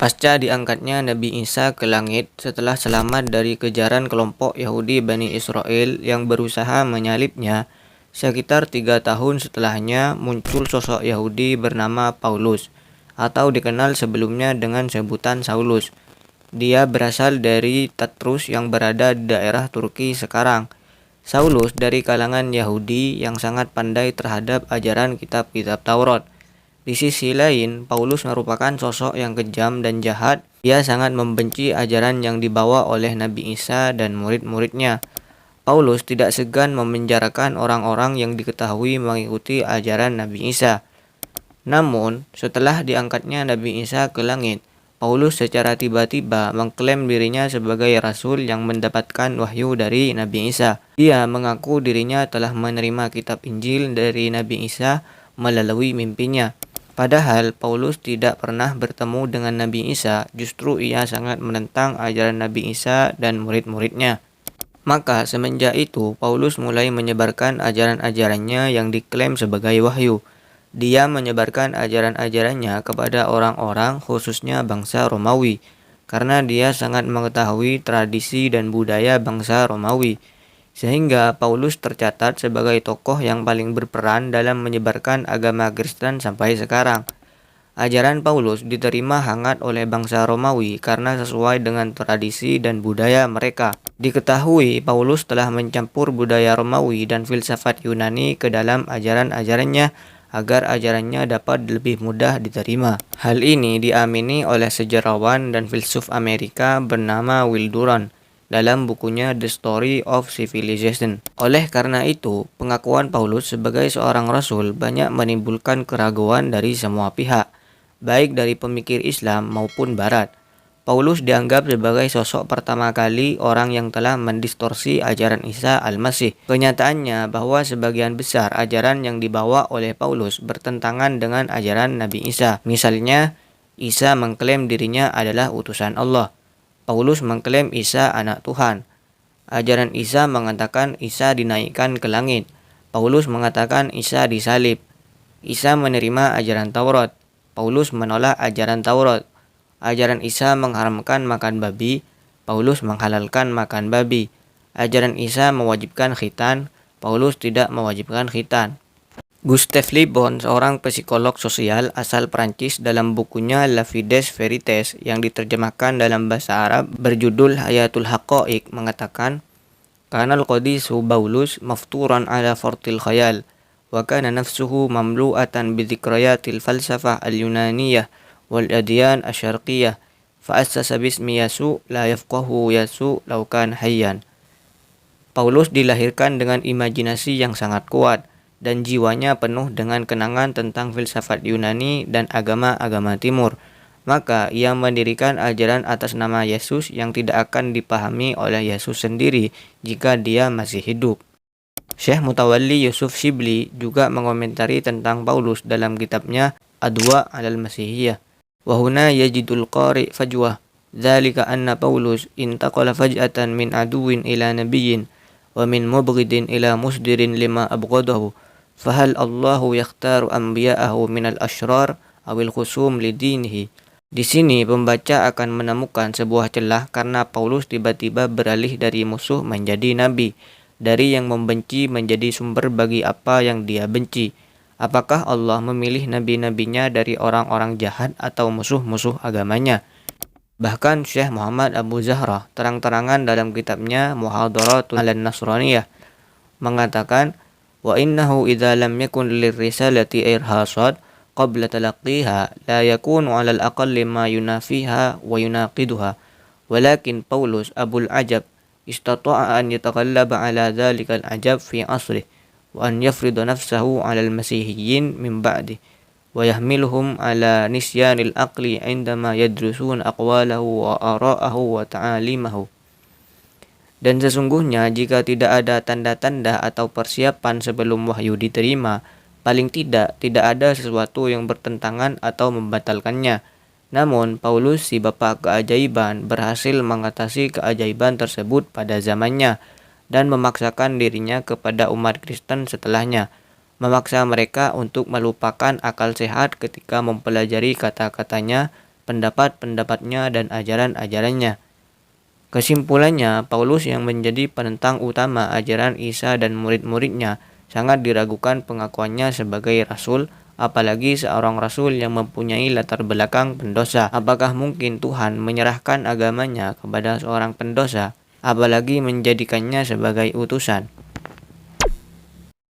Pasca diangkatnya Nabi Isa ke langit setelah selamat dari kejaran kelompok Yahudi Bani Israel yang berusaha menyalibnya, sekitar 3 tahun setelahnya muncul sosok Yahudi bernama Paulus, atau dikenal sebelumnya dengan sebutan Saulus. Dia berasal dari Tatrus yang berada di daerah Turki sekarang. Saulus dari kalangan Yahudi yang sangat pandai terhadap ajaran kitab-kitab Taurat. Di sisi lain, Paulus merupakan sosok yang kejam dan jahat. Dia sangat membenci ajaran yang dibawa oleh Nabi Isa dan murid-muridnya. Paulus tidak segan memenjarakan orang-orang yang diketahui mengikuti ajaran Nabi Isa. Namun, setelah diangkatnya Nabi Isa ke langit, Paulus secara tiba-tiba mengklaim dirinya sebagai rasul yang mendapatkan wahyu dari Nabi Isa. Dia mengaku dirinya telah menerima kitab Injil dari Nabi Isa melalui mimpinya. Padahal Paulus tidak pernah bertemu dengan Nabi Isa, justru ia sangat menentang ajaran Nabi Isa dan murid-muridnya. Maka semenjak itu, Paulus mulai menyebarkan ajaran-ajarannya yang diklaim sebagai wahyu. Dia menyebarkan ajaran-ajarannya kepada orang-orang, khususnya bangsa Romawi, karena dia sangat mengetahui tradisi dan budaya bangsa Romawi. Sehingga Paulus tercatat sebagai tokoh yang paling berperan dalam menyebarkan agama Kristen sampai sekarang. Ajaran Paulus diterima hangat oleh bangsa Romawi karena sesuai dengan tradisi dan budaya mereka. Diketahui Paulus telah mencampur budaya Romawi dan filsafat Yunani ke dalam ajaran-ajarannya agar ajarannya dapat lebih mudah diterima. Hal ini diamini oleh sejarawan dan filsuf Amerika bernama Will Durant dalam bukunya The Story of Civilization. Oleh karena itu, pengakuan Paulus sebagai seorang rasul banyak menimbulkan keraguan dari semua pihak, baik dari pemikir Islam maupun Barat. Paulus dianggap sebagai sosok pertama kali orang yang telah mendistorsi ajaran Isa Al-Masih. Kenyataannya bahwa sebagian besar ajaran yang dibawa oleh Paulus bertentangan dengan ajaran Nabi Isa. Misalnya, Isa mengklaim dirinya adalah utusan Allah. Paulus mengklaim Isa anak Tuhan. Ajaran Isa mengatakan Isa dinaikkan ke langit. Paulus mengatakan Isa disalib. Isa menerima ajaran Taurat. Paulus menolak ajaran Taurat. Ajaran Isa mengharamkan makan babi. Paulus menghalalkan makan babi. Ajaran Isa mewajibkan khitan. Paulus tidak mewajibkan khitan. Gustave Le Bon, seorang psikolog sosial asal Prancis, dalam bukunya La Fides Veritas yang diterjemahkan dalam bahasa Arab berjudul Hayatul Haqa'iq mengatakan, Kanal qadisu Paulus mafturan ala fortil khayal, wa kana nafsuhu mamlu'atan bidhikrayatil falsafah al-yunaniyah wal adyan asyarqiyah, fa'assasa bismi Yasu la yafqahu Yasu laukan hayyan. Paulus dilahirkan dengan imajinasi yang sangat kuat, dan jiwanya penuh dengan kenangan tentang filsafat Yunani dan agama-agama Timur. Maka ia mendirikan ajaran atas nama Yesus yang tidak akan dipahami oleh Yesus sendiri jika dia masih hidup. Syekh Mutawalli Yusuf Shibli juga mengomentari tentang Paulus dalam kitabnya Adwa alal Masihiyah. Wa huna yajidul qari fajwah, dzalika anna Paulus intaqala faj'atan min aduwin ila nabiyyin wa min mubghidin ila musdirin lima abghadahu. Fahal Allahu yakhtaru anbiya'ahu minal asyrar awil khusum lidinihi. Di sini pembaca akan menemukan sebuah celah karena Paulus tiba-tiba beralih dari musuh menjadi nabi, dari yang membenci menjadi sumber bagi apa yang dia benci. Apakah Allah memilih nabi-nabinya dari orang-orang jahat atau musuh-musuh agamanya? Bahkan Syekh Muhammad Abu Zahra terang-terangan dalam kitabnya Muhadaratun 'alan Nasraniyah mengatakan, wa innahu idza lam yakun lirrisalati irhasad qabla talaqqiha la yakunu 'alal aqalli ma yunafiha wa yunaqiduha, walakin Paulus Abul Ajab istata'a an yatakallaba 'ala dhalikal ajab fi asrih wa an yafrida nafsahu 'alal masihiyyin min ba'di wa yahmiluhum 'ala nisyanil aqli 'indama yadrusun aqwalahu wa ara'ahu wa ta'alimahu. Dan sesungguhnya jika tidak ada tanda-tanda atau persiapan sebelum wahyu diterima, paling tidak ada sesuatu yang bertentangan atau membatalkannya. Namun, Paulus si bapa keajaiban berhasil mengatasi keajaiban tersebut pada zamannya dan memaksakan dirinya kepada umat Kristen setelahnya, memaksa mereka untuk melupakan akal sehat ketika mempelajari kata-katanya pendapat-pendapatnya dan ajaran-ajarannya. Kesimpulannya, Paulus yang menjadi penentang utama ajaran Isa dan murid-muridnya sangat diragukan pengakuannya sebagai rasul, apalagi seorang rasul yang mempunyai latar belakang pendosa. Apakah mungkin Tuhan menyerahkan agamanya kepada seorang pendosa, apalagi menjadikannya sebagai utusan?